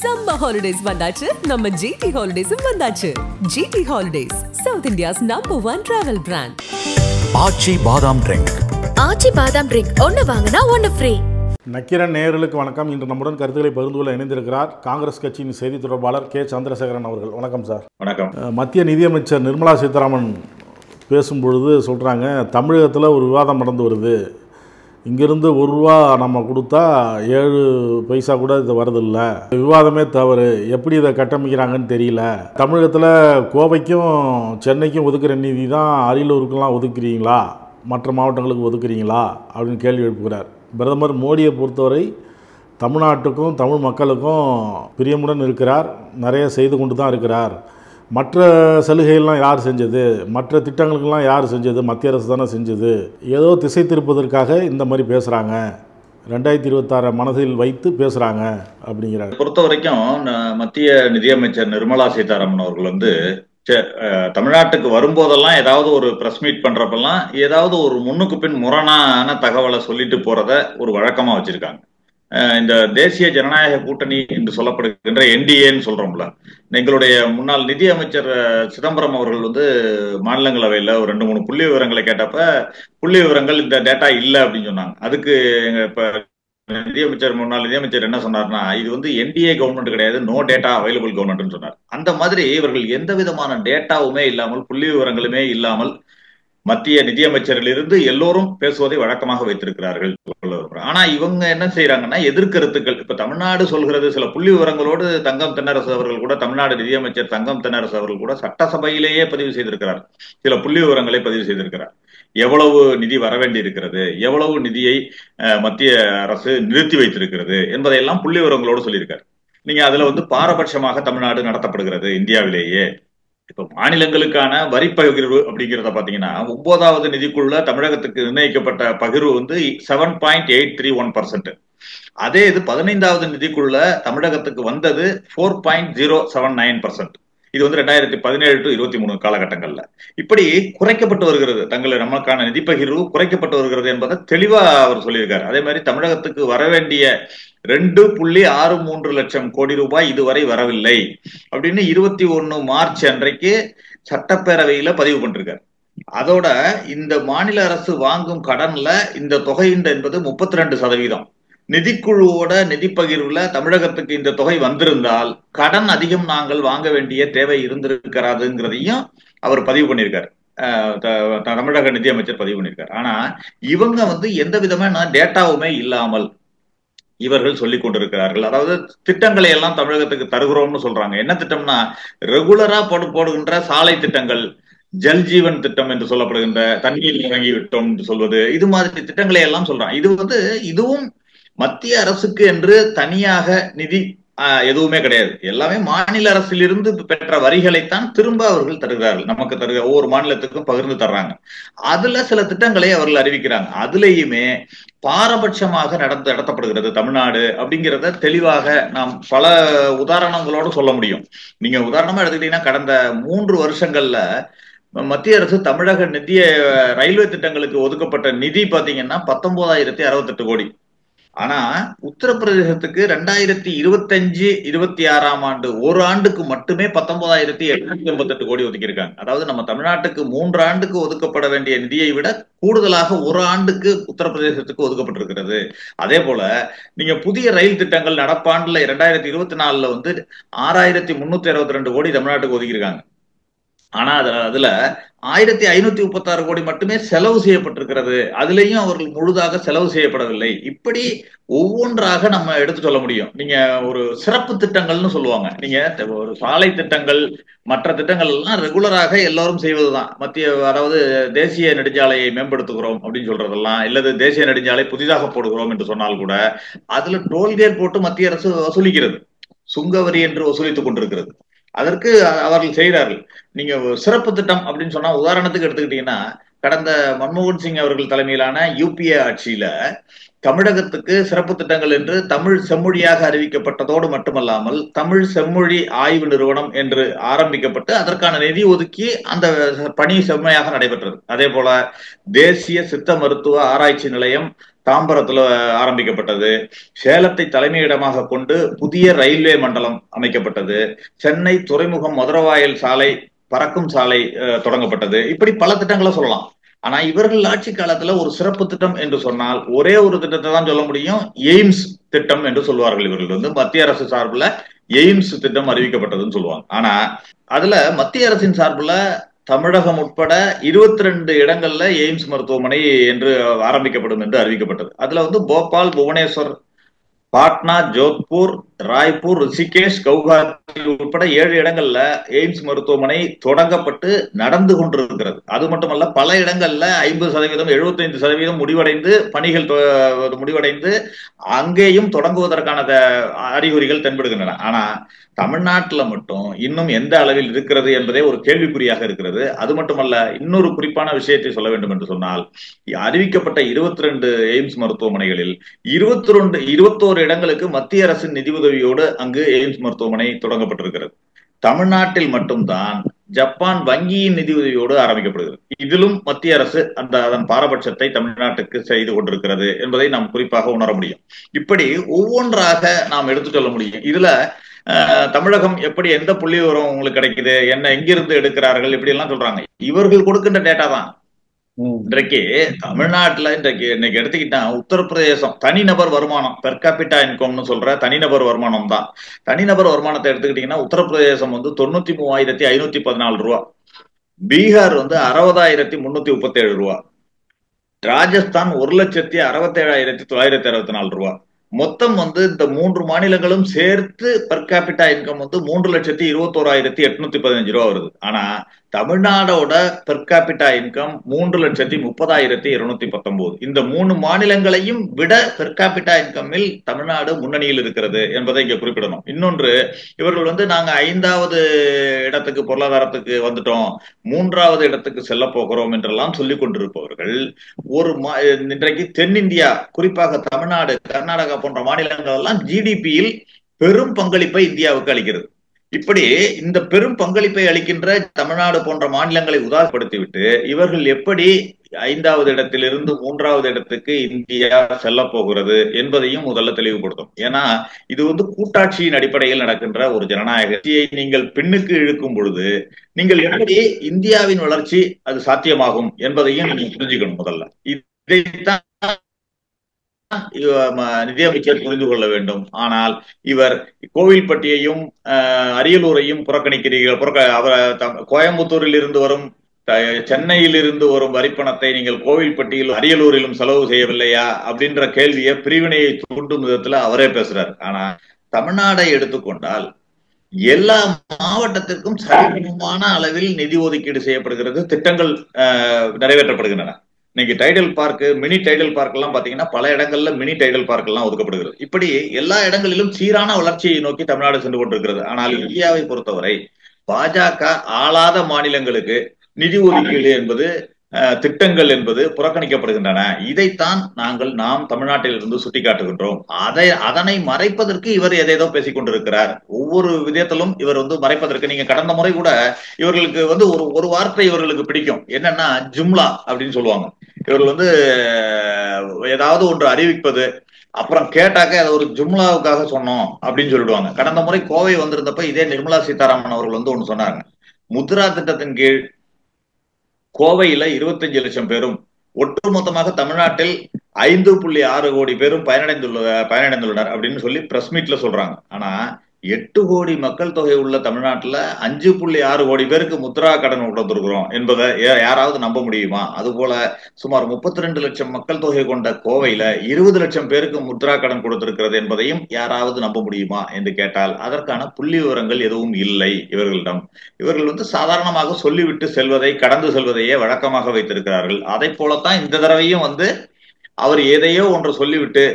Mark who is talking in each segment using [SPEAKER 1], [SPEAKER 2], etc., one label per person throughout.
[SPEAKER 1] Summer holidays வந்தாச்சு நம்ம GT Holidays வந்தாச்சு. GT Holidays, South India's #1 travel brand.
[SPEAKER 2] ஆச்சி பாதாம் ட்ரிங்க்.
[SPEAKER 3] ஆச்சி பாதாம் ட்ரிங்க் ஒன்னு வாங்குனா ஒன்னு ஃப்ரீ.
[SPEAKER 4] நக்கீரன் நேயர்களுக்கு வணக்கம். இன்று நம்முடன் கருத்துக்களை பகிர்ந்து கொள்ள இணைந்திருக்கிறார் காங்கிரஸ் கட்சியின் செய்தி தொடர்பாளர் கே சந்திரசேகரன் அவர்கள். வணக்கம் சார்.
[SPEAKER 5] வணக்கம்.
[SPEAKER 4] மத்திய நிதியமைச்சர் நிர்மலா சீதாராமன் பேசும்பொழுது சொல்கிறாங்க, தமிழகத்தில் ஒரு விவாதம் நடந்து வருது. இங்கிருந்து ₹1 நம்ம கொடுத்தா 7 பைசா கூட இது வரதில்லை, விவாதமே தவறு, எப்படி இதை கட்டமைக்கிறாங்கன்னு தெரியல. தமிழகத்தில் கோவைக்கும் சென்னைக்கும் ஒதுக்குற நிதி தான் அரியலூருக்கெல்லாம் ஒதுக்குறீங்களா, மற்ற மாவட்டங்களுக்கு ஒதுக்குறீங்களா அப்படின்னு கேள்வி எழுப்புகிறார். பிரதமர் மோடியை பொறுத்தவரை தமிழ்நாட்டுக்கும் தமிழ் மக்களுக்கும் பிரியமுடன் இருக்கிறார், நிறைய செய்து கொண்டு தான் இருக்கிறார். மற்ற சலுகைகள்லாம் யார் செஞ்சது, மற்ற திட்டங்களுக்கெல்லாம் யார் செஞ்சது, மத்திய அரசு தானே செஞ்சது. ஏதோ திசை திருப்பதற்காக இந்த மாதிரி பேசுகிறாங்க, 2026 மனதில் வைத்து பேசுகிறாங்க அப்படிங்கிறாங்க.
[SPEAKER 5] பொறுத்த வரைக்கும் மத்திய நிதியமைச்சர் நிர்மலா சீதாராமன் அவர்கள் தமிழ்நாட்டுக்கு வரும்போதெல்லாம் ஏதாவது ஒரு பிரஸ் மீட் பண்றப்பெல்லாம் ஏதாவது ஒரு முன்னுக்கு பின் முரணான தகவலை சொல்லிட்டு போறத ஒரு வழக்கமா வச்சிருக்காங்க. இந்த தேசிய ஜனநாயக கூட்டணி என்று சொல்லப்படுகின்ற NDAன்னு சொல்றோம்ல, எங்களுடைய முன்னாள் நிதி அமைச்சர் சிதம்பரம் அவர்கள் மாநிலங்களவையில் ஒரு 2-3 புள்ளி விவரங்களை கேட்டப்ப புள்ளி விவரங்கள் இந்த டேட்டா இல்லை அப்படின்னு சொன்னாங்க. அதுக்கு இப்ப முன்னாள் நிதியமைச்சர் என்ன சொன்னார்னா, இது NDA கவர்மெண்ட் கிடையாது, நோ டேட்டா அவைலபிள் கவர்மெண்ட்னு சொன்னார். அந்த மாதிரி இவர்கள் எந்த விதமான டேட்டாவுமே இல்லாமல் புள்ளி விவரங்களுமே இல்லாமல் மத்திய நிதியமைச்சரிலிருந்து எல்லோரும் பேசுவதை வழக்கமாக வைத்திருக்கிறார்கள். ஆனா இவங்க என்ன செய்யறாங்கன்னா, எதிர்கருத்துக்கள். இப்ப தமிழ்நாடு சொல்கிறது சில புள்ளி விவரங்களோடு தங்கம் தென்னரசு அவர்கள் கூட, தமிழ்நாடு நிதியமைச்சர் தங்கம் தென்னரசு அவர்கள் கூட சட்டசபையிலேயே பதிவு செய்திருக்கிறார். சில புள்ளி விவரங்களை பதிவு செய்திருக்கிறார். எவ்வளவு நிதி வரவேண்டி இருக்கிறது, எவ்வளவு நிதியை மத்திய அரசு நிறுத்தி வைத்திருக்கிறது என்பதையெல்லாம் புள்ளி விவரங்களோடு சொல்லியிருக்காரு. நீங்க அதுல பாரபட்சமாக தமிழ்நாடு நடத்தப்படுகிறது இந்தியாவிலேயே. இப்ப மாநிலங்களுக்கான வரி பகிர்வு அப்படிங்கிறத பாத்தீங்கன்னா, 9வது நிதிக்குள்ள தமிழகத்துக்கு நிர்ணயிக்கப்பட்ட பகிர்வு 7.831%. அதே இது 15வது நிதிக்குள்ள தமிழகத்துக்கு வந்தது 4.079%. இது 2017 to 23 காலகட்டங்கள்ல இப்படி குறைக்கப்பட்டு வருகிறது. நமக்கான நிதி பகிர்வு குறைக்கப்பட்டு வருகிறது என்பதை தெளிவா அவர் சொல்லியிருக்காரு. அதே மாதிரி தமிழகத்துக்கு வரவேண்டிய 2.63 லட்சம் கோடி ரூபாய் இதுவரை வரவில்லை அப்படின்னு 21 மார்ச் அன்றைக்கு சட்டப்பேரவையில பதிவு பண்ணிருக்காரு. அதோட இந்த மாநில அரசு வாங்கும் கடன்ல இந்த தொகை என்பது 32%. நிதிக்குழுவோட நிதி பகிர்வுல தமிழகத்துக்கு இந்த தொகை வந்திருந்தால் கடன் அதிகம் நாங்கள் வாங்க வேண்டிய தேவை இருந்திருக்கிறாதுங்கிறதையும் அவர் பதிவு பண்ணியிருக்காரு. தமிழக நிதியமைச்சர் பதிவு பண்ணியிருக்காரு. ஆனா இவங்க எந்த விதமான டேட்டாவுமே இல்லாமல் இவர்கள் சொல்லிக் கொண்டிருக்கிறார்கள். அதாவது திட்டங்களை எல்லாம் தமிழகத்துக்கு தருகிறோம்னு சொல்றாங்க. என்ன திட்டம்னா, ரெகுலரா போடுகின்ற சாலை திட்டங்கள், ஜல்ஜீவன் திட்டம் என்று சொல்லப்படுகின்ற தண்ணீர் வழங்கி விட்டோம் என்று சொல்வது, இது மாதிரி திட்டங்களை எல்லாம் சொல்றாங்க. இதுவும் மத்திய அரசுக்கு என்று தனியாக நிதி எதுவுமே கிடையாது. எல்லாமே மாநில அரசிலிருந்து பெற்ற வரிகளைத்தான் திரும்ப அவர்கள் தருகிறார்கள், நமக்கு ஒவ்வொரு மாநிலத்துக்கும் பகிர்ந்து தர்றாங்க. அதுல சில திட்டங்களை அவர்கள் அறிவிக்கிறாங்க. அதுலேயுமே பாரபட்சமாக நடத்தப்படுகிறது தமிழ்நாடு அப்படிங்கிறத தெளிவாக நாம் பல உதாரணங்களோடு சொல்ல முடியும். நீங்க உதாரணமா எடுத்துக்கிட்டீங்கன்னா, கடந்த 3 வருஷங்கள்ல மத்திய அரசு தமிழக ரயில்வே திட்டங்களுக்கு ஒதுக்கப்பட்ட நிதி பாத்தீங்கன்னா 19,068 கோடி. ஆனா உத்தரப்பிரதேசத்துக்கு 2025-26 ஆண்டு ஒரு ஆண்டுக்கு மட்டுமே 19,888 கோடி ஒதுக்கியிருக்காங்க. அதாவது நம்ம தமிழ்நாட்டுக்கு 3 ஆண்டுக்கு ஒதுக்கப்பட வேண்டிய நிதியை விட கூடுதலாக ஒரு ஆண்டுக்கு உத்தரப்பிரதேசத்துக்கு ஒதுக்கப்பட்டிருக்கிறது. அதே போல நீங்க புதிய ரயில் திட்டங்கள் நடப்பாண்டுல 2024 6,362 கோடி தமிழ்நாட்டுக்கு ஒதுக்கியிருக்காங்க. ஆனா அதுல 1,536 கோடி மட்டுமே செலவு செய்யப்பட்டிருக்கிறது. அதுலயும் அவர்கள் முழுதாக செலவு செய்யப்படவில்லை. இப்படி ஒவ்வொன்றாக நம்ம எடுத்து சொல்ல முடியும். நீங்க ஒரு சிறப்பு திட்டங்கள்னு சொல்லுவாங்க. நீங்க ஒரு சாலை திட்டங்கள், மற்ற திட்டங்கள் எல்லாம் ரெகுலராக எல்லாரும் செய்வதுதான். அதாவது தேசிய நெடுஞ்சாலையை மேம்படுத்துகிறோம் அப்படின்னு சொல்றதெல்லாம், இல்லது தேசிய நெடுஞ்சாலை புதிதாக போடுகிறோம் என்று சொன்னால் கூட அதுல டோல்கேட் போட்டு மத்திய அரசு வசூலிக்கிறது, சுங்கவரி என்று வசூலித்துக் கொண்டிருக்கிறது. அதற்கு அவர்கள் செய்கிறார்கள். நீங்க சிறப்பு திட்டம் அப்படின்னு சொன்னா, உதாரணத்துக்கு எடுத்துக்கிட்டீங்கன்னா, கடந்த மன்மோகன் சிங் அவர்கள் தலைமையிலான UPA ஆட்சியில தமிழகத்துக்கு சிறப்பு திட்டங்கள் என்று தமிழ் செம்மொழியாக அறிவிக்கப்பட்டதோடு மட்டுமல்லாமல் தமிழ் செம்மொழி ஆய்வு நிறுவனம் என்று ஆரம்பிக்கப்பட்டு அதற்கான நிதி ஒதுக்கி அந்த பணி செம்மையாக நடைபெற்றது. அதே போல தேசிய சித்த மருத்துவ ஆராய்ச்சி நிலையம் தாம்பரத்துல ஆரம்பிக்கப்பட்டது. சேலத்தை தலைமையிடமாக கொண்டு புதிய ரயில்வே மண்டலம் அமைக்கப்பட்டது. சென்னை துறைமுகம் மதுரவாயல் சாலை, பறக்கும் சாலை தொடங்கப்பட்டது. இப்படி பல திட்டங்களை சொல்லலாம். ஆனா இவர்கள் ஆட்சி காலத்துல ஒரு சிறப்பு திட்டம் என்று சொன்னால் ஒரே ஒரு திட்டத்தை தான் சொல்ல முடியும். எய்ம்ஸ் திட்டம் என்று சொல்வார்கள். இவர்கள் வந்து மத்திய அரசு சார்பில் எய்ம்ஸ் திட்டம் அறிவிக்கப்பட்டதுன்னு சொல்லுவாங்க. ஆனா அதுல மத்திய அரசின் சார்பில் தமிழகம் உட்பட 22 இடங்கள்ல எய்ம்ஸ் மருத்துவமனை என்று ஆரம்பிக்கப்படும் என்று அறிவிக்கப்பட்டது. அதுல வந்து போபால், புவனேஸ்வர், பாட்னா, ஜோத்பூர், ராய்ப்பூர், ரிஷிகேஷ், கவுஹாத்தி உட்பட 7 இடங்கள்ல எய்ம்ஸ் மருத்துவமனை தொடங்கப்பட்டு நடந்து கொண்டிருக்கிறது. அது மட்டுமல்ல, பல இடங்கள்ல 50%, 75% முடிவடைந்து பணிகள் முடிவடைந்து அங்கேயும் தொடங்குவதற்கான அறிகுறிகள் தென்படுகின்றன. ஆனா தமிழ்நாட்டுல மட்டும் இன்னும் எந்த அளவில் இருக்கிறது என்பதே ஒரு கேள்விக்குறியாக இருக்கிறது. அது மட்டுமல்ல, இன்னொரு குறிப்பான விஷயத்தை சொல்ல வேண்டும் என்று சொன்னால், அறிவிக்கப்பட்ட 22 எய்ம்ஸ் மருத்துவமனைகளில் 21 இடங்களுக்கு மத்திய அரசின் நிதி உதவியோடு அங்கு எய்ம்ஸ் மருத்துவமனை தொடங்கப்பட்டிருக்கிறது. தமிழ்நாட்டில் மட்டும்தான் ஜப்பான் வங்கியின் நிதி உதவியோடு ஆரம்பிக்கப்படுகிறது. இதிலும் மத்திய அரசு அதன் பாரபட்சத்தை தமிழ்நாட்டுக்கு செய்து கொண்டிருக்கிறது என்பதை நாம் குறிப்பாக உணர முடியும். இப்படி ஒவ்வொன்றாக நாம் எடுத்து சொல்ல முடியும். இதுல தமிழகம் எப்படி, எந்த புள்ளி விவரம் உங்களுக்கு கிடைக்குது, என்ன எங்கிருந்து எடுக்கிறார்கள், இப்படி எல்லாம் சொல்றாங்க. இவர்கள் கொடுக்கின்ற டேட்டா தான். இன்றைக்கு தமிழ்நாட்டுல இன்னைக்கு எடுத்துக்கிட்டா உத்தரப்பிரதேசம் தனிநபர் வருமானம், பெர் கேபிட்டா இன்கம்னு சொல்ற தனிநபர் வருமானம் தான். தனிநபர் வருமானத்தை எடுத்துக்கிட்டீங்கன்னா உத்தரப்பிரதேசம் வந்து 93,514 ரூபா, பீகார் வந்து 60,337 ரூபா, ராஜஸ்தான் 1,67,964 ரூபா. மொத்தம் வந்து இந்த 3 மாநிலங்களும் சேர்த்து பெர் கேபிட்டா இன்கம் வந்து 3,21,815 ரூபா வருது. ஆனா தமிழ்நாடோட பெர் கேபிட்டா இன்கம் 3,30,219. இந்த 3 மாநிலங்களையும் விட பெர் கேபிட்டா இன்கமில் தமிழ்நாடு முன்னணியில் இருக்கிறது என்பதை இங்க குறிப்பிடணும். இன்னொன்று, இவர்கள் வந்து நாங்க 5வது இடத்துக்கு பொருளாதாரத்துக்கு வந்துட்டோம், 3வது இடத்துக்கு செல்ல போகிறோம் என்றெல்லாம் சொல்லிக் கொண்டிருப்பவர்கள் இன்றைக்கு தென்னிந்தியா, குறிப்பாக தமிழ்நாடு, கர்நாடகா போன்ற மாநிலங்கள் எல்லாம் ஜிடிபியில் பெரும் பங்களிப்பை இந்தியாவுக்கு அளிக்கிறது. இப்படி இந்த பெரும் பங்களிப்பை அளிக்கின்ற தமிழ்நாடு போன்ற மாநிலங்களை உதாரணப்படுத்திவிட்டு இவர்கள் எப்படி 5வது இடத்திலிருந்து 3வது இடத்துக்கு இந்தியா செல்ல போகிறது என்பதையும் முதல்ல தெளிவுபடுத்தும். ஏன்னா இது வந்து கூட்டாட்சியின் அடிப்படையில் நடக்கின்ற ஒரு ஜனநாயகத்தை நீங்கள் பின்னுக்கு இழுக்கும் பொழுது நீங்கள் எப்படி இந்தியாவின் வளர்ச்சி அது சாத்தியமாகும் என்பதையும் நீங்க புரிஞ்சுக்கணும். முதல்ல இதைத்தான் நிதியமைச்சர் புரிந்து கொள்ள வேண்டும். ஆனால் இவர் கோவில்பட்டியையும் அரியலூரையும் புறக்கணிக்கிறீர்கள். கோயம்புத்தூரில் இருந்து வரும், சென்னையில் இருந்து வரும் வரிப்பணத்தை நீங்கள் கோவில்பட்டியில் அரியலூரிலும் செலவு செய்யவில்லையா அப்படின்ற கேள்வியை, பிரிவினையை தூண்டும் விதத்துல அவரே பேசுறாரு. ஆனா தமிழ்நாடை எடுத்துக்கொண்டால் எல்லா மாவட்டத்திற்கும் சரிசமமான அளவில் நிதி ஒதுக்கீடு செய்யப்படுகிறது, திட்டங்கள் நிறைவேற்றப்படுகின்றன. இன்னைக்கு Tidel park, mini Tidel park எல்லாம் பாத்தீங்கன்னா பல இடங்கள்ல மினி டைடல் பார்க் எல்லாம் ஒதுக்கப்படுகிறது. இப்படி எல்லா இடங்களிலும் சீரான வளர்ச்சியை நோக்கி தமிழ்நாடு சென்று கொண்டிருக்கிறது. ஆனால் இந்தியாவை பொறுத்தவரை பாஜக ஆளாத மாநிலங்களுக்கு நிதி ஒதுக்கீடு என்பது, திட்டங்கள் என்பது புறக்கணிக்கப்படுகின்றன. இதைத்தான் நாம் தமிழ்நாட்டில் இருந்து சுட்டிக்காட்டுகின்றோம். அதனை மறைப்பதற்கு இவர் எதேதோ பேசிக் கொண்டிருக்கிறார். ஒவ்வொரு விதத்திலும் இவர் வந்து மறைப்பதற்கு, நீங்க கடந்த முறை கூட இவர்களுக்கு வந்து ஒரு வார்த்தை இவர்களுக்கு பிடிக்கும், என்னன்னா ஜும்லா அப்படின்னு சொல்லுவாங்க. இவர்கள் வந்து ஏதாவது ஒன்று அறிவிப்பது, அப்புறம் கேட்டாக்க அதை ஒரு ஜும்லாவுக்காக சொன்னோம் அப்படின்னு சொல்லிடுவாங்க. கடந்த முறை கோவை வந்திருந்தப்ப இதே நிர்மலா சீதாராமன் அவர்கள் வந்து ஒண்ணு சொன்னாங்க. முத்ரா திட்டத்தின் கீழ் கோவையில 25 லட்சம் பேரும், ஒட்டுமொத்தமாக தமிழ்நாட்டில் 5.6 கோடி பேரும் பயனடைந்துள்ளனர் அப்படின்னு சொல்லி பிரஸ் மீட்ல சொல்றாங்க. ஆனா 8 கோடி மக்கள் தொகை உள்ள தமிழ்நாட்டுல 5.6 கோடி பேருக்கு முத்ரா கடன் கொடுத்திருக்கிறோம் என்பதை யாராவது நம்ப முடியுமா? அதுபோல சுமார் 32 லட்சம் மக்கள் தொகை கொண்ட கோவையில 20 லட்சம் பேருக்கு முத்ரா கடன் கொடுத்திருக்கிறது என்பதையும் யாராவது நம்ப முடியுமா என்று கேட்டால் அதற்கான புள்ளி விவரங்கள் எதுவும் இல்லை இவர்களிடம். இவர்கள் வந்து சாதாரணமாக சொல்லிவிட்டு செல்வதை, கடந்து செல்வதையே வழக்கமாக வைத்திருக்கிறார்கள். அதை போலத்தான் இந்த தடவையும் வந்து அவர் எதையோ ஒன்று சொல்லிவிட்டு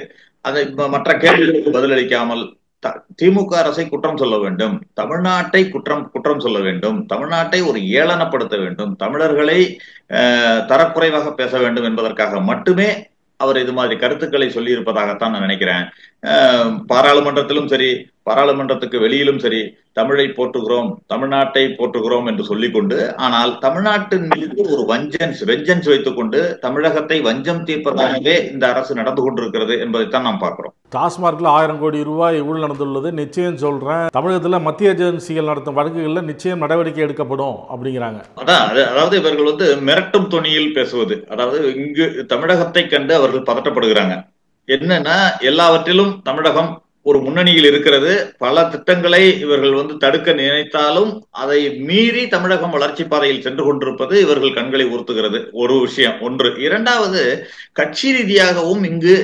[SPEAKER 5] அதை மற்ற கேள்விகளுக்கு பதிலளிக்காமல் திமுக அரசை குற்றம் சொல்ல வேண்டும், தமிழ்நாட்டை குற்றம் சொல்ல வேண்டும், தமிழ்நாட்டை ஒரு ஏளனப்படுத்த வேண்டும், தமிழர்களை தரக்குறைவாக பேச வேண்டும் என்பதற்காக மட்டுமே அவர் இது மாதிரி கருத்துக்களை சொல்லி இருப்பதாகத்தான் நான் நினைக்கிறேன். பாராளுமன்றத்திலும் சரி, பாராளுமன்றத்துக்கு வெளியிலும் சரி, தமிழை போற்றுகிறோம், தமிழ்நாட்டை போற்றுகிறோம் என்று சொல்லிக்கொண்டு, ஆனால் தமிழ்நாட்டின் மீது ஒரு வெஞ்சன்ஸ் வைத்துக் கொண்டு தமிழகத்தை வஞ்சம் தீர்ப்பதாகவே இந்த அரசு நடந்து கொண்டிருக்கிறது என்பதைத்தான் நாம் பார்க்கிறோம்.
[SPEAKER 4] டாஸ்மார்க்ல 1000 கோடி ரூபாய் ஊழல் நடந்துள்ளது. நிச்சயம் சொல்றேன், தமிழகத்தில் மத்திய ஏஜென்சிகள் நடத்தும் வழக்குகளில் நிச்சயம் நடவடிக்கை எடுக்கப்படும் அப்படிங்கிறாங்க.
[SPEAKER 5] அதாவது இவர்கள் மிரட்டும் தொனியில் பேசுவது. அதாவது இங்கு தமிழகத்தை கண்டு அவர்கள் பதட்டப்படுகிறாங்க. என்னன்னா, எல்லாவற்றிலும் தமிழகம் ஒரு முன்னணியில் இருக்கிறது. பல திட்டங்களை இவர்கள் தடுக்க நினைத்தாலும் அதை மீறி தமிழகம் வளர்ச்சி பாதையில் சென்று கொண்டிருப்பது இவர்கள் கண்களை உறுத்துகிறது. ஒரு விஷயம் ஒன்று. இரண்டாவது, கட்சி ரீதியாகவும் இங்கு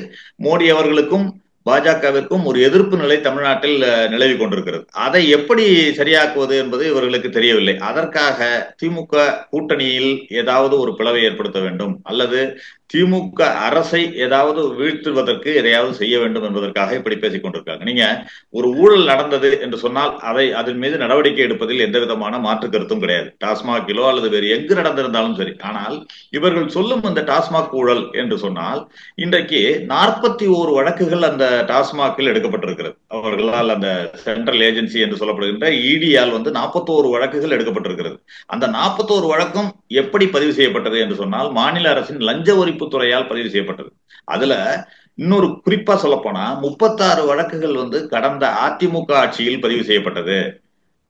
[SPEAKER 5] மோடி அவர்களுக்கும் பாஜகவிற்கும் ஒரு எதிர்ப்பு நிலை தமிழ்நாட்டில் நிலவி கொண்டிருக்கிறது. அதை எப்படி சரியாக்குவது என்பது இவர்களுக்கு தெரியவில்லை. அதற்காக திமுக கூட்டணியில் ஏதாவது ஒரு பிளவை ஏற்படுத்த வேண்டும், அல்லது திமுக அரசை ஏதாவது வீழ்த்துவதற்கு எதையாவது செய்ய வேண்டும் என்பதற்காக இப்படி பேசிக் கொண்டிருக்காங்க. நீங்க ஒரு ஊழல் நடந்தது என்று சொன்னால் அதன் மீது நடவடிக்கை எடுப்பதில் எந்த விதமான மாற்று கருத்தும் கிடையாது. டாஸ்மாகிலோ அல்லது வேறு எங்கு நடந்திருந்தாலும் சரி. ஆனால் இவர்கள் சொல்லும் இந்த டாஸ்மாக் ஊழல் என்று சொன்னால், இன்றைக்கு 41 வழக்குகள் அந்த டாஸ்மாகில் எடுக்கப்பட்டிருக்கிறது. அவர்களால் அந்த சென்ட்ரல் ஏஜென்சி என்று சொல்லப்படுகின்ற இடியால் 41 வழக்குகள் எடுக்கப்பட்டிருக்கிறது. அந்த 41 வழக்கும் எப்படி பதிவு செய்யப்பட்டது என்று சொன்னால், மாநில அரசின் லஞ்ச ஒழிப்பு துறையால் பதிவு செய்யப்பட்டது. அதுல இன்னொரு குறிப்பா சொல்ல போனா 36 வழக்குகள் கடந்த அதிமுக ஆட்சியில் பதிவு செய்யப்பட்டது.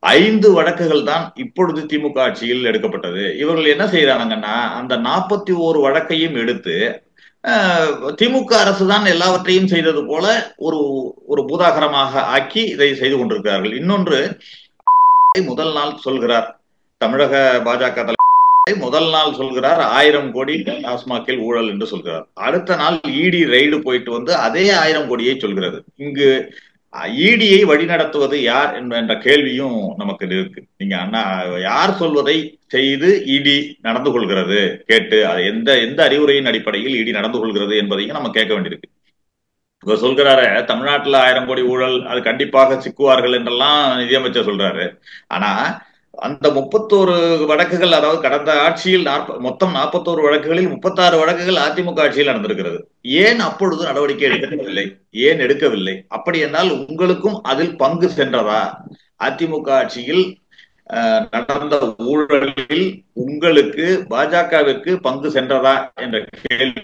[SPEAKER 5] 5 வழக்குகள் தான் இப்பொழுது திமுக ஆட்சியில் எடுக்கப்பட்டது. இவர்கள் என்ன செய்யறாங்கன்னா, அந்த 41 வழக்கையும் எடுத்து திமுக அரசு தான் எல்லாவற்றையும் செய்தது போல ஒரு பூதாகரமாக ஆக்கி இதை செய்து கொண்டிருக்கிறார்கள். இன்னொன்று, முதல் நாள் சொல்கிறார் தமிழக பாஜக முதல் நாள் சொல்கிறார் 1000 கோடி டாஸ்மாகில் ஊழல் என்று சொல்கிறார். அடுத்த நாள் இடி ரெய்டு போயிட்டு அதே 1000 கோடியை சொல்கிறது. இங்கு இடியை வழிநடத்துவது யார் என்ற கேள்வியும் நமக்கு இருக்கு. நீங்க யார் சொல்வதை செய்து இடி நடந்து கொள்கிறது கேட்டு, எந்த அறிவுரையின் அடிப்படையில் இடி நடந்து கொள்கிறது என்பதையும் நம்ம கேட்க வேண்டியிருக்கு. இப்ப சொல்கிறாரு தமிழ்நாட்டுல 1000 கோடி ஊழல், அது கண்டிப்பாக சிக்குவார்கள் என்றெல்லாம் நிதியமைச்சர் சொல்றாரு. ஆனா அந்த 31 வழக்குகள், அதாவது கடந்த ஆட்சியில் மொத்தம் 41 வழக்குகளில் 36 வழக்குகள் அதிமுக ஆட்சியில் நடந்திருக்கிறது. ஏன் அப்பொழுது நடவடிக்கை எடுக்கவில்லை? ஏன் எடுக்கவில்லை? அப்படி என்றால் உங்களுக்கும் அதில் பங்கு சென்றதா? அதிமுக ஆட்சியில் நடந்த ஊழலில் உங்களுக்கு பாஜகவிற்கு பங்கு சென்றதா என்ற கேள்வி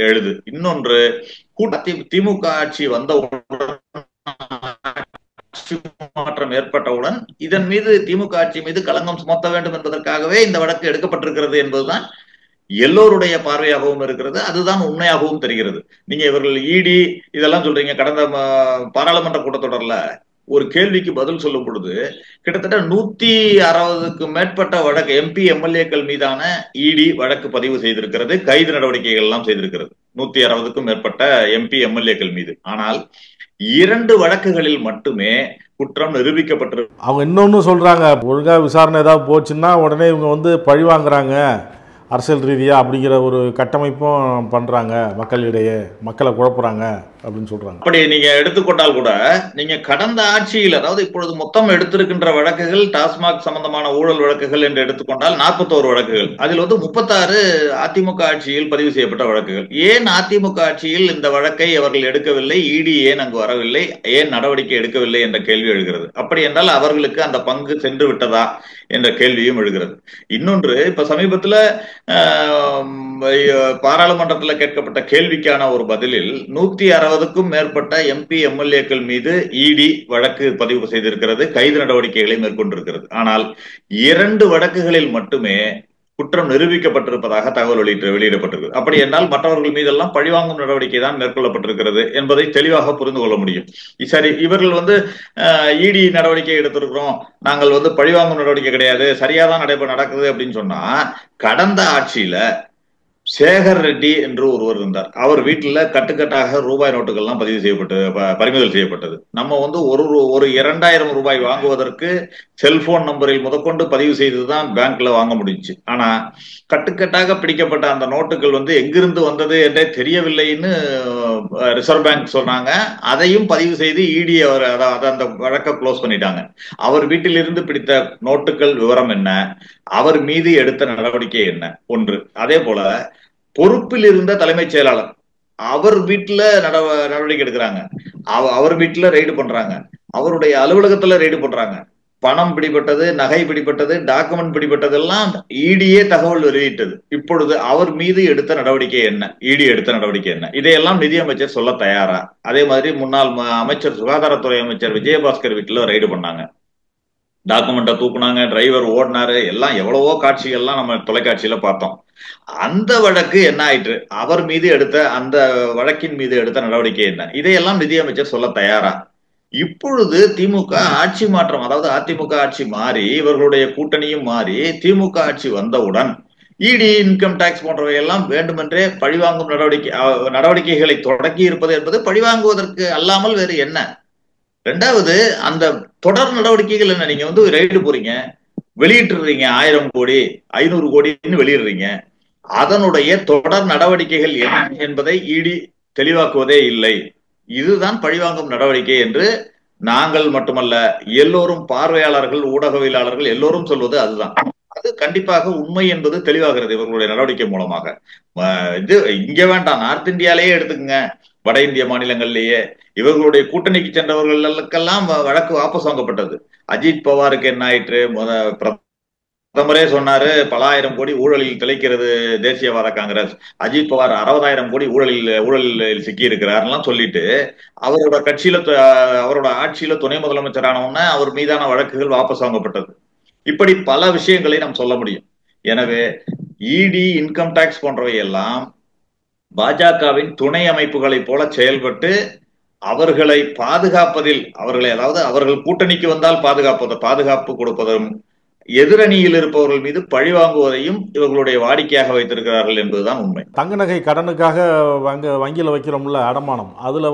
[SPEAKER 5] எழுது. இன்னொன்று, திமுக ஆட்சி மாற்றம் ஏற்பட்டவுடன் இதன் மீது திமுக ஆட்சி மீது களங்கம் சுமத்த வேண்டும் என்பதற்காகவே இந்த வழக்கு எடுக்கப்பட்டிருக்கிறது என்பதுதான் எல்லோருடைய பார்வையாகவும் இருக்கிறது. அதுதான் உண்மையாகவும் தெரிகிறது. நீங்க இவர்கள் இடி இதெல்லாம் சொல்றீங்க. கடந்த பாராளுமன்ற கூட்டத்தொடர்ல ஒரு கேள்விக்கு பதில் சொல்லும் பொழுது கிட்டத்தட்ட 160க்கும் மேற்பட்ட வழக்கு எம்பி எம்எல்ஏக்கள் மீதான இடி வழக்கு பதிவு செய்திருக்கிறது. கைது நடவடிக்கைகள் எல்லாம் செய்திருக்கிறது 160க்கும் மேற்பட்ட எம்பி எம்எல்ஏக்கள் மீது. ஆனால் 2 வழக்குகளில் மட்டுமே குற்றம் நிரூபிக்கப்பட்டிருக்கு.
[SPEAKER 4] அவங்க இன்னொன்னு சொல்றாங்க, ஒழுங்கா விசாரணை ஏதாவது போச்சுன்னா உடனே இவங்க பழி வாங்குறாங்க அரசியல் ரீதியா அப்படிங்கிற ஒரு கட்டமைப்பும் பண்றாங்க, மக்களிடையே மக்களை குழப்புறாங்க அப்படின்னு சொல்றாங்க.
[SPEAKER 5] அப்படி நீங்க எடுத்துக்கொண்டால் கூட, நீங்க கடந்த ஆட்சியில், அதாவது இப்பொழுது மொத்தம் எடுத்திருக்கின்ற வழக்குகள் டாஸ்மாக் சம்பந்தமான ஊழல் வழக்குகள் என்று எடுத்துக்கொண்டால் 41 வழக்குகள். அதில் 36 அதிமுக ஆட்சியில் பதிவு செய்யப்பட்ட வழக்குகள். ஏன் அதிமுக ஆட்சியில் இந்த வழக்கை அவர்கள் எடுக்கவில்லை? இடி ஏன் அங்கு வரவில்லை? ஏன் நடவடிக்கை எடுக்கவில்லை என்ற கேள்வி எழுகிறது. அப்படி என்றால் அவர்களுக்கு அந்த பங்கு சென்று விட்டதா என்ற கேள்வியும் எழுகிறது. இன்னொன்று, இப்ப சமீபத்துல பாராளுமன்றத்தில் கேட்கப்பட்ட கேள்விக்கான ஒரு பதிலில் 160க்கும் மேற்பட்ட எம்பி எம்எல்ஏக்கள் மீது இடி வழக்கு பதிவு செய்திருக்கிறது, கைது நடவடிக்கைகளை மேற்கொண்டிருக்கிறது. ஆனால் 2 வழக்குகளில் மட்டுமே குற்றம் நிரூபிக்கப்பட்டிருப்பதாக தகவல் வெளியிடப்பட்டிருக்கு. அப்படி என்றால் மற்றவர்கள் மீதெல்லாம் பழிவாங்கும் நடவடிக்கை தான் மேற்கொள்ளப்பட்டிருக்கிறது என்பதை தெளிவாக புரிந்து கொள்ள முடியும். சரி, இவர்கள் இடி நடவடிக்கை எடுத்திருக்கிறோம், நாங்கள் பழிவாங்கும் நடவடிக்கை கிடையாது, சரியாதான் நடக்குது அப்படின்னு சொன்னா, கடந்த ஆட்சியில சேகர் ரெட்டி என்று ஒருவர் இருந்தார். அவர் வீட்டுல கட்டுக்கட்டாக ரூபாய் நோட்டுகள்லாம் பறிமுதல் செய்யப்பட்டது. நம்ம ஒரு 2000 ரூபாய் வாங்குவதற்கு செல்போன் நம்பரில் முதற்கொண்டு பதிவு செய்துதான் பேங்க்ல வாங்க முடிஞ்சு. ஆனா கட்டுக்கட்டாக பிடிக்கப்பட்ட அந்த நோட்டுகள் எங்கிருந்து வந்தது என்றே தெரியவில்லைன்னு ரிசர்வ் பேங்க் சொன்னாங்க. அதையும் பதிவு செய்து இடி அந்த வழக்கை க்ளோஸ் பண்ணிட்டாங்க. அவர் வீட்டில் இருந்து பிடித்த நோட்டுகள் விவரம் என்ன, அவர் மீது எடுத்த நடவடிக்கை என்ன ஒன்று. அதே போல பொறுப்பில் இருந்த தலைமைச் செயலாளர், அவர் வீட்டுல நடவடிக்கை எடுக்கிறாங்க, அவர் வீட்டுல ரெய்டு பண்றாங்க, அவருடைய அலுவலகத்துல ரெய்டு பண்றாங்க. பணம் பிடிபட்டது, நகை பிடிபட்டது, டாக்குமெண்ட் பிடிபட்டதெல்லாம் இடியே தகவல் வெளியிட்டது. இப்பொழுது அவர் மீது எடுத்த நடவடிக்கை என்ன, இடி எடுத்த நடவடிக்கை என்ன, இதையெல்லாம் நிதியமைச்சர் சொல்ல தயாரா? அதே மாதிரி முன்னாள் அமைச்சர், சுகாதாரத்துறை அமைச்சர் விஜயபாஸ்கர் வீட்டுல ரைடு பண்ணாங்க, டாக்குமெண்ட்டை தூக்குனாங்க, டிரைவர் ஓடினாரு, எல்லாம் எவ்வளவோ காட்சிகள்லாம் நம்ம தொலைக்காட்சியில பார்த்தோம். அந்த வழக்கு என்ன ஆயிற்று? அவர் மீது எடுத்த அந்த வழக்கின் மீது எடுத்த நடவடிக்கை என்ன, இதையெல்லாம் நிதியமைச்சர் சொல்ல தயாரா? இப்பொழுது திமுக ஆட்சி மாற்றம், அதாவது அதிமுக ஆட்சி மாறி இவர்களுடைய கூட்டணியும் மாறி திமுக ஆட்சி வந்தவுடன் இடி, இன்கம் டாக்ஸ் போன்றவை எல்லாம் வேண்டுமென்றே பழிவாங்கும் நடவடிக்கைகளை தொடக்கி இருப்பது என்பது பழிவாங்குவதற்கு அல்லாமல் வேறு என்ன? ரெண்டாவது, அந்த தொடர் நடவடிக்கைகள் என்ன? நீங்க ரைடு போறீங்க, வெளியிட்டுறீங்க 1000 கோடி 500 கோடின்னு வெளியிடுறீங்க, அதனுடைய தொடர் நடவடிக்கைகள் என்ன என்பதை இடி தெளிவாக்குவதே இல்லை. இதுதான் பழிவாங்கும் நடவடிக்கை என்று நாங்கள் மட்டுமல்ல, எல்லோரும், பார்வையாளர்கள், ஊடகவியலாளர்கள் எல்லோரும் சொல்வது அதுதான். அது கண்டிப்பாக உண்மை என்பது தெளிவாகிறது இவர்களுடைய நடவடிக்கை மூலமாக. இது இங்க வேண்டாம், நார்த் இந்தியாலேயே எடுத்துக்கங்க, வட இந்திய மாநிலங்கள்லேயே இவர்களுடைய கூட்டணிக்கு சென்றவர்களுக்கெல்லாம் வழக்கு வாபஸ் வாங்கப்பட்டது. அஜித் பவாருக்கு என்ன ஆயிற்று? பிரதமரே சொன்னாரு, பல 1000 கோடி ஊழலில் திளைக்கிறது தேசியவாத காங்கிரஸ், அஜித் பவார் 60,000 கோடி ஊழலில் சிக்கி இருக்கிறார்லாம் சொல்லிட்டு அவரோட கட்சியில, அவரோட ஆட்சியில துணை முதலமைச்சரானவுடனே அவர் மீதான வழக்குகள் வாபஸ் வாங்கப்பட்டது. இப்படி பல விஷயங்களை நாம் சொல்ல முடியும். எனவே இடி, இன்கம் டாக்ஸ் போன்றவை எல்லாம் பாஜகவின் துணை அமைப்புகளை போல செயல்பட்டு அவர்களை பாதுகாப்பதில், அதாவது அவர்கள் கூட்டணிக்கு வந்தால் பாதுகாப்பு கொடுப்பதும், எதிரணியில் இருப்பவர்கள் மீது பழி வாங்குவதையும் இவர்களுடைய வாடிக்கையாக வைத்திருக்கிறார்கள் என்பதுதான் உண்மை.
[SPEAKER 4] தங்க நகை கடனுக்காக வங்கியில் வைக்கிறோம்ல அடமானம், அதில்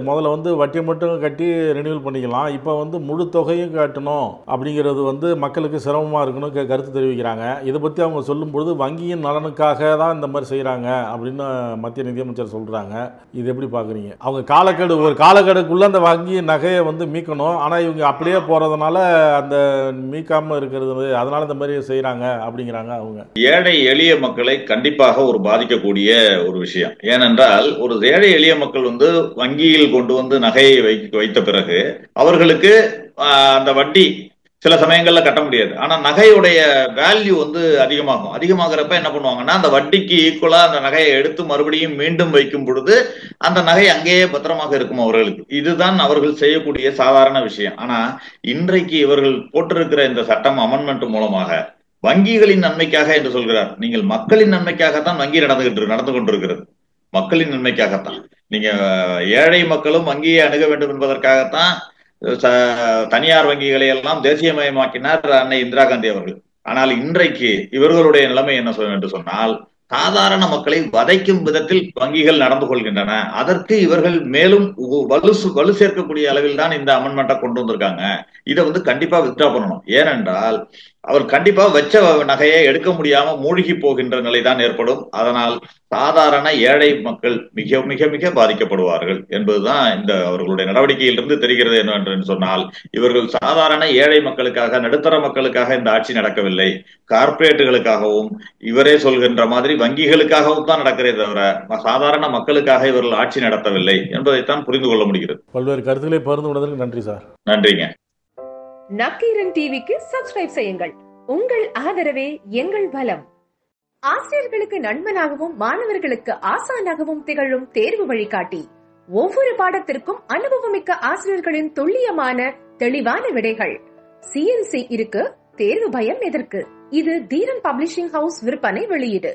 [SPEAKER 4] முதல்ல வட்டி மட்டும் கட்டி ரினியூவல் பண்ணிக்கலாம். இப்போ முழு தொகையும் கட்டணும் அப்படிங்கிறது மக்களுக்கு சிரமமாக இருக்குன்னு கருத்து தெரிவிக்கிறாங்க. இதை பற்றி அவங்க சொல்லும்பொழுது வங்கியின் நலனுக்காக தான் இந்த மாதிரி செய்கிறாங்க அப்படின்னு மத்திய நிதியமைச்சர் சொல்கிறாங்க. இது எப்படி பார்க்குறீங்க? அவங்க ஒரு காலக்கெடுக்குள்ளே அந்த வங்கி நகையை மீட்கணும், ஆனால் இவங்க அப்படியே போகிறதுனால அந்த மீட்காமல் இருக்கிறது, அதனால இந்த மாதிரி செய்யறாங்க அப்படிங்கிறாங்க அவங்க.
[SPEAKER 5] ஏழை எளிய மக்களை கண்டிப்பாக ஒரு பாதிக்கக்கூடிய ஒரு விஷயம். ஏனென்றால் ஒரு ஏழை எளிய மக்கள் வங்கியில் கொண்டு நகையை வைத்த பிறகு அவர்களுக்கு அந்த வட்டி சில சமயங்கள்ல கட்ட முடியாது. ஆனா நகையுடைய வேல்யூ அதிகமாகிறப்ப என்ன பண்ணுவாங்கன்னா, அந்த வட்டிக்கு ஈக்குவலா அந்த நகையை எடுத்து மறுபடியும் மீண்டும் வைக்கும் பொழுது அந்த நகை அங்கேயே பத்திரமாக இருக்கும் அவர்களுக்கு. இதுதான் அவர்கள் செய்யக்கூடிய சாதாரண விஷயம். ஆனா இன்றைக்கு இவர்கள் போட்டிருக்கிற இந்த சட்டம் அமெண்ட்மெண்ட் மூலமாக வங்கிகளின் நன்மைக்காக என்று சொல்கிறார். நீங்கள் மக்களின் நன்மைக்காகத்தான் வங்கி நடந்து கொண்டிருக்கிறது, மக்களின் நன்மைக்காகத்தான். நீங்க ஏழை மக்களும் வங்கியை அணுக வேண்டும் என்பதற்காகத்தான் தனியார் வங்கிகளை எல்லாம் தேசியமயமாக்கினார் அன்னை இந்திரா காந்தி அவர்கள். ஆனால் இன்றைக்கு இவர்களுடைய நிலைமை என்ன என்று சொன்னால், சாதாரண மக்களை வதைக்கும் விதத்தில் வங்கிகள் நடந்து கொள்கின்றன. அதற்கு இவர்கள் மேலும் வலு சேர்க்கக்கூடிய அளவில் தான் இந்த அமெண்ட்மெண்ட்டை கொண்டு வந்திருக்காங்க. இதை கண்டிப்பா வித்ட்ரா பண்ணணும். ஏனென்றால் அவர் கண்டிப்பா வச்ச நகையை எடுக்க முடியாம மூழ்கி போகின்ற நிலைதான் ஏற்படும். அதனால் சாதாரண ஏழை மக்கள் மிக மிக மிக பாதிக்கப்படுவார்கள் என்பதுதான் இந்த அவர்களுடைய நடவடிக்கையிலிருந்து தெரிகிறது. என்னவென்று சொன்னால், இவர்கள் சாதாரண ஏழை மக்களுக்காக, நடுத்தர மக்களுக்காக இந்த ஆட்சி நடக்கவில்லை, கார்ப்பரேட்டுகளுக்காகவும் இவரே சொல்கின்ற மாதிரி வங்கிகளுக்காகவும் தான் நடக்கிறதே தவிர சாதாரண மக்களுக்காக இவர்கள் ஆட்சி நடத்தவில்லை என்பதைத்தான் புரிந்து கொள்ள முடிகிறது.
[SPEAKER 4] பல்வேறு கருத்துக்களை பகிர்ந்து கொண்டதற்கு நன்றி சார்.
[SPEAKER 5] நன்றிங்க.
[SPEAKER 1] நக்கீரன் டிவிக்கு சப்ஸ்கிரைப் செய்யுங்கள். உங்கள் ஆதரவே எங்கள் பலம். ஆசிரியர்களுக்கு நண்பனாகவும் மாணவர்களுக்கு ஆசானாகவும் திகழும் தேர்வு வழிகாட்டி. ஒவ்வொரு பாடத்திற்கும் அனுபவமிக்க ஆசிரியர்களின் துல்லியமான தெளிவான விடைகள். CNC இருக்கு, தேர்வு பயம் எதற்கு? இது தீரன் பப்ளிஷிங் ஹவுஸ் விற்பனை வெளியீடு.